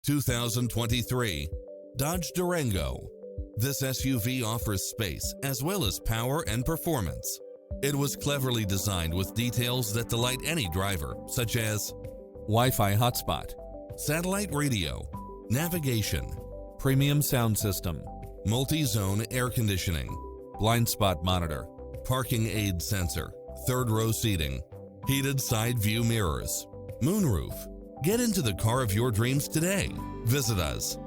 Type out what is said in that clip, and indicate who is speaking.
Speaker 1: 2023 Dodge Durango. This SUV offers space as well as power and performance. It was cleverly designed with details that delight any driver, such as Wi-Fi hotspot, satellite radio, navigation, premium sound system, multi-zone air conditioning, blind spot monitor, parking aid sensor, third row seating, heated side view mirrors, moonroof. Get into the car of your dreams today. Visit us.